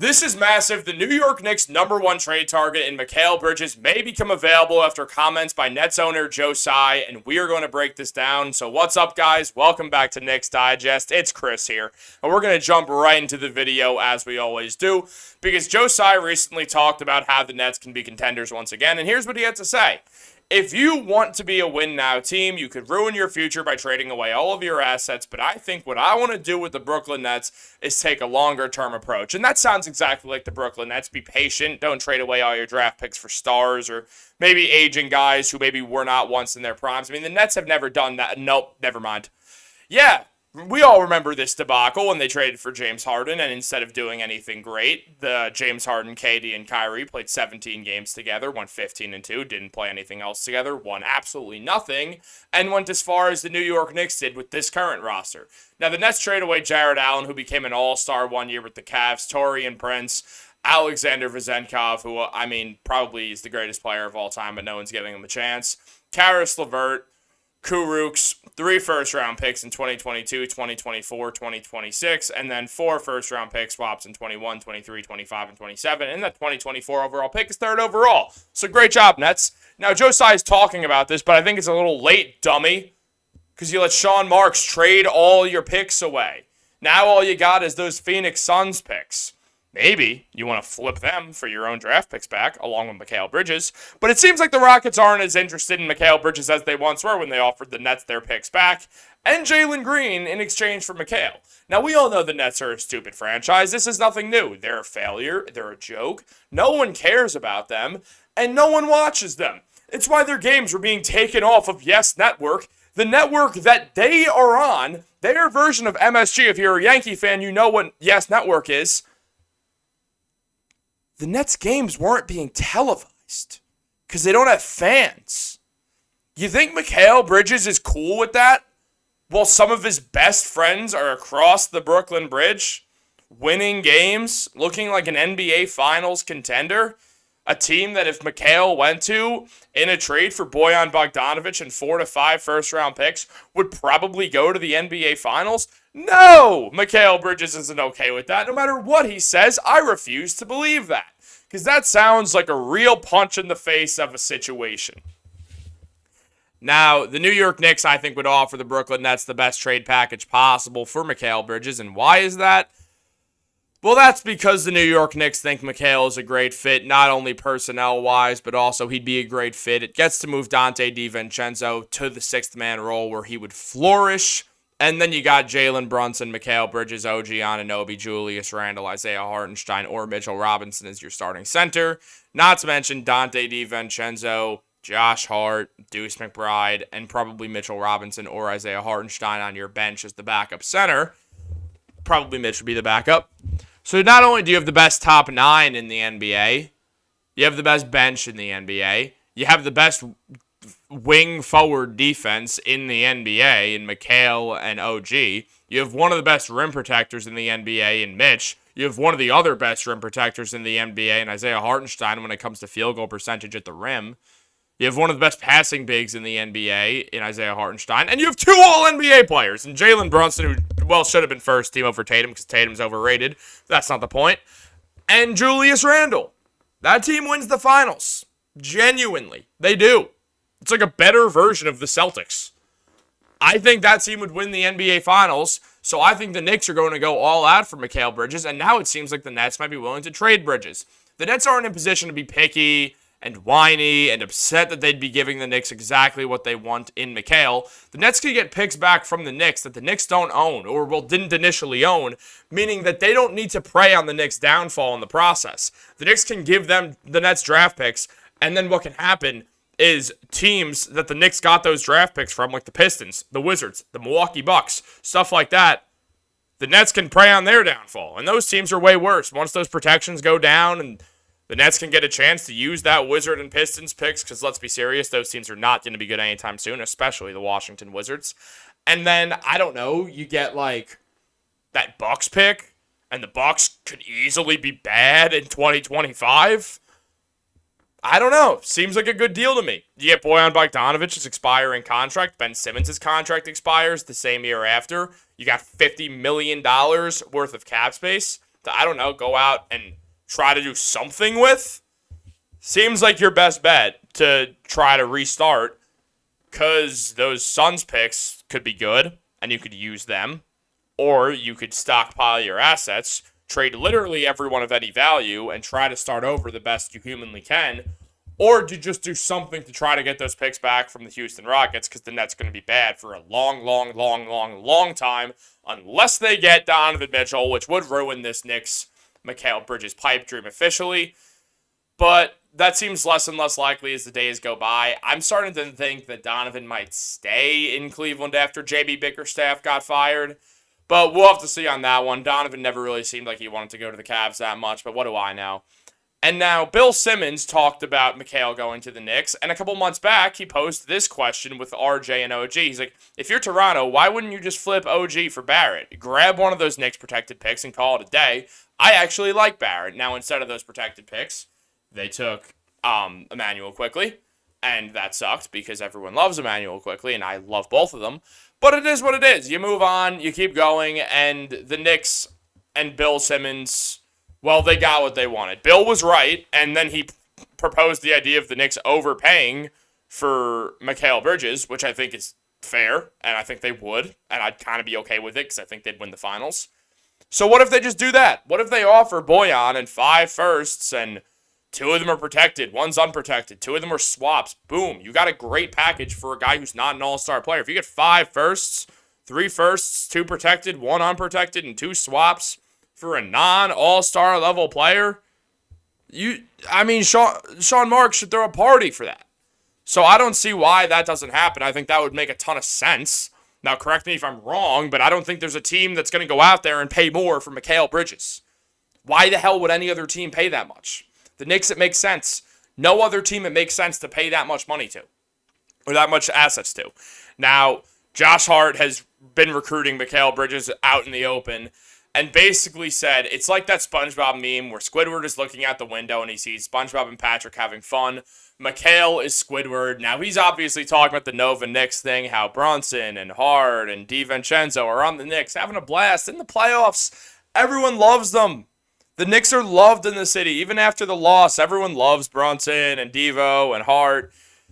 This is massive. The New York Knicks' #1 trade target in Mikal Bridges may become available after comments by Nets owner Joe Tsai, and we are going to break this down. So what's up, guys? Welcome back to Knicks Digest. It's Chris here, and we're going to jump right into the video as we always do, because Joe Tsai recently talked about how the Nets can be contenders once again, and here's what he had to say. If you want to be a win-now team, you could ruin your future by trading away all of your assets, but I think what I want to do with the Brooklyn Nets is take a longer-term approach. And that sounds exactly like the Brooklyn Nets. Be patient. Don't trade away all your draft picks for stars or maybe aging guys who maybe were not once in their primes. I mean, the Nets have never done that. Nope, never mind. Yeah, we all remember this debacle when they traded for James Harden, and instead of doing anything great, the James Harden, KD, and Kyrie played 17 games together, won 15-2, didn't play anything else together, won absolutely nothing, and went as far as the New York Knicks did with this current roster. Now, the Nets trade away Jared Allen, who became an all-star 1 year with the Cavs, Taurean Prince, Alexander Vezenkov, who, I mean, probably is the greatest player of all time, but no one's giving him a chance, Karis LeVert, Kurucs, 3 first-round picks in 2022, 2024, 2026, and then 4 first-round pick swaps in 21, 23, 25, and 27, and that 2024 overall pick is 3rd overall. So great job, Nets. Now, Joe Tsai is talking about this, but I think it's a little late, dummy, because you let Sean Marks trade all your picks away. Now all you got is those Phoenix Suns picks. Maybe you want to flip them for your own draft picks back, along with Mikal Bridges. But it seems like the Rockets aren't as interested in Mikal Bridges as they once were when they offered the Nets their picks back, and Jalen Green in exchange for Mikal. Now, we all know the Nets are a stupid franchise. This is nothing new. They're a failure. They're a joke. No one cares about them, and no one watches them. It's why their games were being taken off of Yes Network, the network that they are on, their version of MSG. If you're a Yankee fan, you know what Yes Network is. The Nets games weren't being televised because they don't have fans. You think Mikal Bridges is cool with that? Well, some of his best friends are across the Brooklyn Bridge, winning games, looking like an NBA Finals contender. A team that if Mikal went to in a trade for Bojan Bogdanovic and 4 to 5 first-round picks would probably go to the NBA Finals? No! Mikal Bridges isn't okay with that. No matter what he says, I refuse to believe that. Because that sounds like a real punch in the face of a situation. Now, the New York Knicks, I think, would offer the Brooklyn Nets the best trade package possible for Mikal Bridges. And why is that? Well, that's because the New York Knicks think Mikal is a great fit, not only personnel-wise, but also he'd be a great fit. It gets to move Dante DiVincenzo to the 6th-man role where he would flourish. And then you got Jalen Brunson, Mikal Bridges, OG Anunoby, Julius Randle, Isaiah Hartenstein, or Mitchell Robinson as your starting center. Not to mention Dante DiVincenzo, Josh Hart, Deuce McBride, and probably Mitchell Robinson or Isaiah Hartenstein on your bench as the backup center. Probably Mitch would be the backup. So not only do you have the best top 9 in the NBA, you have the best bench in the NBA, you have the best wing forward defense in the NBA in Mikal and OG. You have one of the best rim protectors in the NBA in Mitch. You have one of the other best rim protectors in the NBA in Isaiah Hartenstein when it comes to field goal percentage at the rim. You have one of the best passing bigs in the NBA in Isaiah Hartenstein. And you have 2 All-NBA players in Jalen Brunson, who, well, should have been first team over Tatum because Tatum's overrated. That's not the point. And Julius Randle. That team wins the finals. Genuinely. They do. It's like a better version of the Celtics. I think that team would win the NBA Finals, so I think the Knicks are going to go all out for Mikal Bridges, and now it seems like the Nets might be willing to trade Bridges. The Nets aren't in position to be picky and whiny and upset that they'd be giving the Knicks exactly what they want in Mikal. The Nets could get picks back from the Knicks that the Knicks don't own, or well, didn't initially own, meaning that they don't need to prey on the Knicks' downfall in the process. The Knicks can give them the Nets draft picks, and then what can happen is teams that the Knicks got those draft picks from, like the Pistons, the Wizards, the Milwaukee Bucks, stuff like that, the Nets can prey on their downfall. And those teams are way worse. Once those protections go down and the Nets can get a chance to use that Wizard and Pistons picks, because let's be serious, those teams are not going to be good anytime soon, especially the Washington Wizards. And then, I don't know, you get like that Bucks pick, and the Bucks could easily be bad in 2025. I don't know. Seems like a good deal to me. You get Bojan Bogdanovic's expiring contract. Ben Simmons' contract expires the same year after. You got $50 million worth of cap space. to, I don't know, go out and try to do something with, seems like your best bet to try to restart, because those Suns picks could be good, and you could use them, or you could stockpile your assets, trade literally everyone of any value, and try to start over the best you humanly can, or to just do something to try to get those picks back from the Houston Rockets, because the Nets going to be bad for a long time, unless they get Donovan Mitchell, which would ruin this Knicks Mikal Bridges pipe dream officially. But that seems less and less likely as the days go by. I'm starting to think that Donovan might stay in Cleveland after JB Bickerstaff got fired. But we'll have to see on that one. Donovan never really seemed like he wanted to go to the Cavs that much, but what do I know? And now Bill Simmons talked about Mikal going to the Knicks, and a couple months back, he posed this question with RJ and OG. He's like, if you're Toronto, why wouldn't you just flip OG for Barrett? Grab one of those Knicks protected picks and call it a day. I actually like Barrett. Now, instead of those protected picks, they took Emmanuel Quickley, and that sucked because everyone loves Emmanuel Quickley, and I love both of them. But it is what it is. You move on, you keep going, and the Knicks and Bill Simmons, well, they got what they wanted. Bill was right, and then he proposed the idea of the Knicks overpaying for Mikal Bridges, which I think is fair, and I think they would, and I'd kind of be okay with it because I think they'd win the finals. So what if they just do that? What if they offer Bojan and 5 firsts, and 2 of them are protected, 1's unprotected, 2 of them are swaps? Boom, you got a great package for a guy who's not an all-star player. If you get 5 firsts, 3 firsts, 2 protected, 1 unprotected, and 2 swaps for a non-all-star level player, Sean Marks should throw a party for that. So I don't see why that doesn't happen. I think that would make a ton of sense. Now, correct me if I'm wrong, but I don't think there's a team that's going to go out there and pay more for Mikal Bridges. Why the hell would any other team pay that much? The Knicks, it makes sense. No other team it makes sense to pay that much money to, or that much assets to. Now, Josh Hart has been recruiting Mikal Bridges out in the open, and basically said, it's like that SpongeBob meme where Squidward is looking out the window and he sees SpongeBob and Patrick having fun. Mikal is Squidward. Now, he's obviously talking about the Nova Knicks thing, how Brunson and Hart and DiVincenzo are on the Knicks having a blast in the playoffs. Everyone loves them. The Knicks are loved in the city. Even after the loss, everyone loves Brunson and Devo and Hart.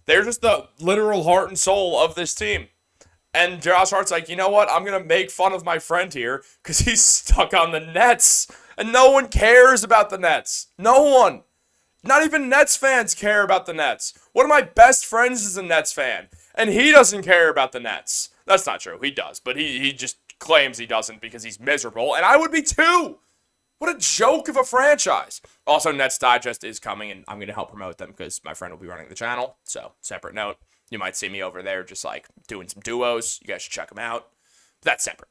They're just the literal heart and soul of this team. And Josh Hart's like, you know what? I'm going to make fun of my friend here because he's stuck on the Nets. And no one cares about the Nets. No one. Not even Nets fans care about the Nets. One of my best friends is a Nets fan. And he doesn't care about the Nets. That's not true. He does. But he just claims he doesn't because he's miserable. And I would be too. What a joke of a franchise. Also, Nets Digest is coming, and I'm going to help promote them because my friend will be running the channel. So, separate note. You might see me over there just like doing some duos. You guys should check them out. But that's separate.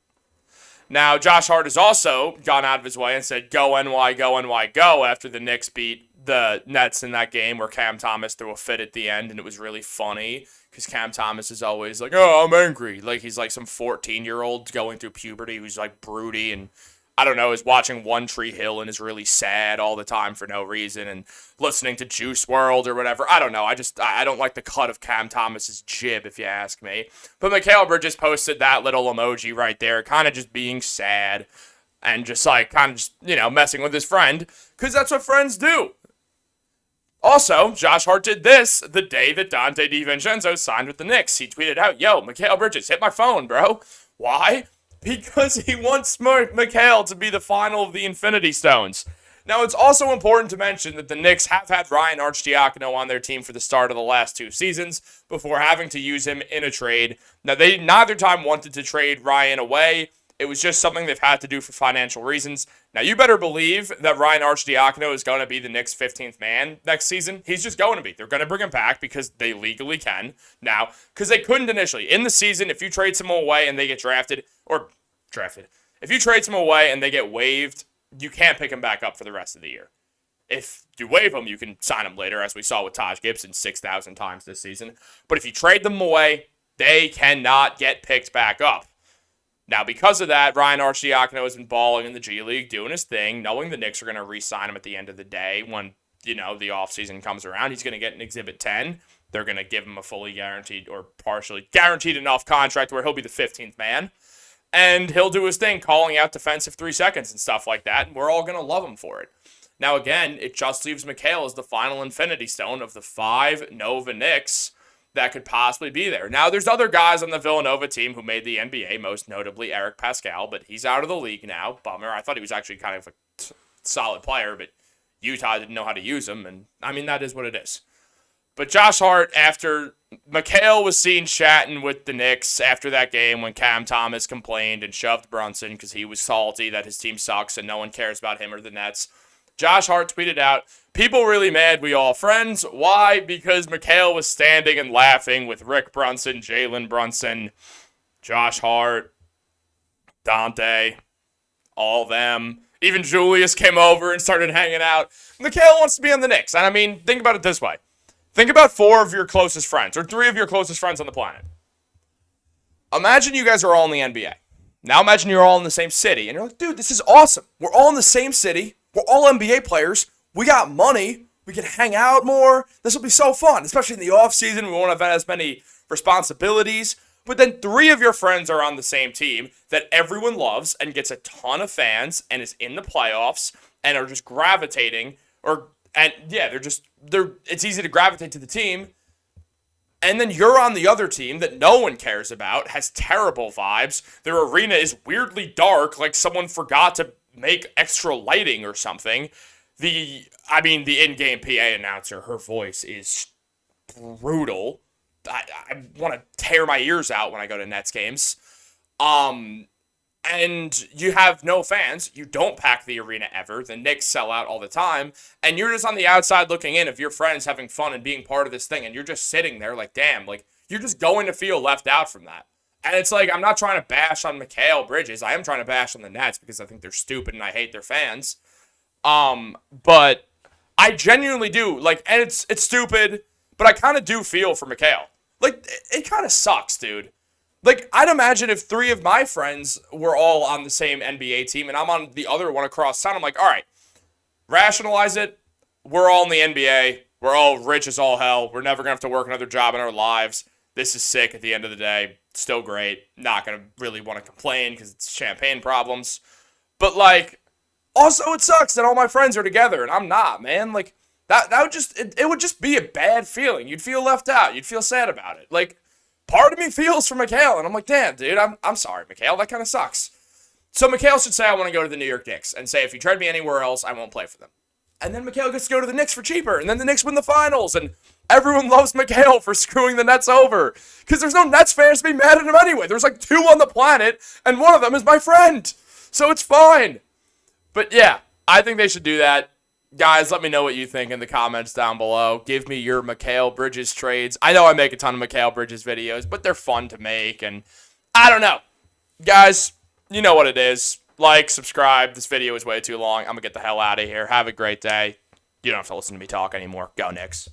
Now, Josh Hart has also gone out of his way and said, go NY, go NY, go, after the Knicks beat the Nets in that game where Cam Thomas threw a fit at the end, and it was really funny because Cam Thomas is always like, oh, I'm angry. Like he's like some 14-year-old going through puberty who's like broody and I don't know, is watching One Tree Hill and is really sad all the time for no reason and listening to Juice WRLD or whatever. I don't know. I don't like the cut of Cam Thomas's jib, if you ask me. But Mikal Bridges posted that little emoji right there, kind of just being sad and just like kind of just, messing with his friend because that's what friends do. Also, Josh Hart did this the day that Dante DiVincenzo signed with the Knicks. He tweeted out, yo, Mikal Bridges, hit my phone, bro. Why? Because he wants Mikal to be the final of the Infinity Stones. Now, it's also important to mention that the Knicks have had Ryan Arcidiacono on their team for the start of the last 2 seasons before having to use him in a trade. Now, they neither time wanted to trade Ryan away. It was just something they've had to do for financial reasons. Now, you better believe that Ryan Arcidiacono is going to be the Knicks' 15th man next season. He's just going to be. They're going to bring him back because they legally can now. Because they couldn't initially. In the season, if you trade someone away and they get drafted, if you trade someone away and they get waived, you can't pick him back up for the rest of the year. If you waive him, you can sign him later, as we saw with Taj Gibson 6,000 times this season. But if you trade them away, they cannot get picked back up. Now, because of that, Ryan Arcidiacono has been balling in the G League, doing his thing, knowing the Knicks are going to re-sign him at the end of the day when, the offseason comes around. He's going to get an Exhibit 10. They're going to give him a fully guaranteed or partially guaranteed enough contract where he'll be the 15th man. And he'll do his thing, calling out defensive 3 seconds and stuff like that, and we're all going to love him for it. Now, again, it just leaves Mikal as the final infinity stone of the 5 Nova Knicks that could possibly be there. Now, there's other guys on the Villanova team who made the NBA, most notably Eric Pascal, but he's out of the league now. Bummer. I thought he was actually kind of a solid player, but Utah didn't know how to use him, and I mean, that is what it is. But Josh Hart, after Mikal was seen chatting with the Knicks after that game when Cam Thomas complained and shoved Brunson because he was salty that his team sucks and no one cares about him or the Nets, Josh Hart tweeted out, "People really mad we all friends. Why? Because Mikal was standing and laughing with Rick Brunson, Jalen Brunson, Josh Hart, Dante, all them. Even Julius came over and started hanging out. Mikal wants to be on the Knicks." And I mean, think about it this way. Think about 4 of your closest friends, or 3 of your closest friends on the planet. Imagine you guys are all in the NBA. Now imagine you're all in the same city, and you're like, dude, this is awesome. We're all in the same city. We're all NBA players. We got money. We can hang out more. This will be so fun, especially in the offseason. We won't have as many responsibilities. But then 3 of your friends are on the same team that everyone loves and gets a ton of fans and is in the playoffs and are just gravitating, it's easy to gravitate to the team. And then you're on the other team that no one cares about, has terrible vibes. Their arena is weirdly dark, like someone forgot to make extra lighting or something. The in-game PA announcer, her voice is brutal. I want to tear my ears out when I go to Nets games. And you have no fans. You don't pack the arena ever. The Knicks sell out all the time. And you're just on the outside looking in of your friends having fun and being part of this thing. And you're just sitting there like, damn, like, you're just going to feel left out from that. And it's like, I'm not trying to bash on Mikal Bridges. I am trying to bash on the Nets because I think they're stupid and I hate their fans. But I genuinely do. Like, and it's stupid, but I kind of do feel for Mikal. Like, it kind of sucks, dude. Like, I'd imagine if 3 of my friends were all on the same NBA team and I'm on the other one across town, I'm like, all right, rationalize it. We're all in the NBA. We're all rich as all hell. We're never going to have to work another job in our lives. This is sick at the end of the day. Still great. Not going to really want to complain because it's champagne problems. But, like, also it sucks that all my friends are together and I'm not, man. Like, that would just, it would just be a bad feeling. You'd feel left out. You'd feel sad about it. Like, part of me feels for Mikal, and I'm like, damn, dude, I'm sorry, Mikal. That kind of sucks. So Mikal should say, I want to go to the New York Knicks, and say, if you trade me anywhere else, I won't play for them. And then Mikal gets to go to the Knicks for cheaper, and then the Knicks win the finals, and everyone loves Mikal for screwing the Nets over. Because there's no Nets fans to be mad at him anyway. There's like 2 on the planet, and one of them is my friend. So it's fine. But yeah, I think they should do that. Guys, let me know what you think in the comments down below. Give me your Mikal Bridges trades. I know I make a ton of Mikal Bridges videos, but they're fun to make, and I don't know. Guys, you know what it is. Like, subscribe. This video is way too long. I'm going to get the hell out of here. Have a great day. You don't have to listen to me talk anymore. Go Knicks.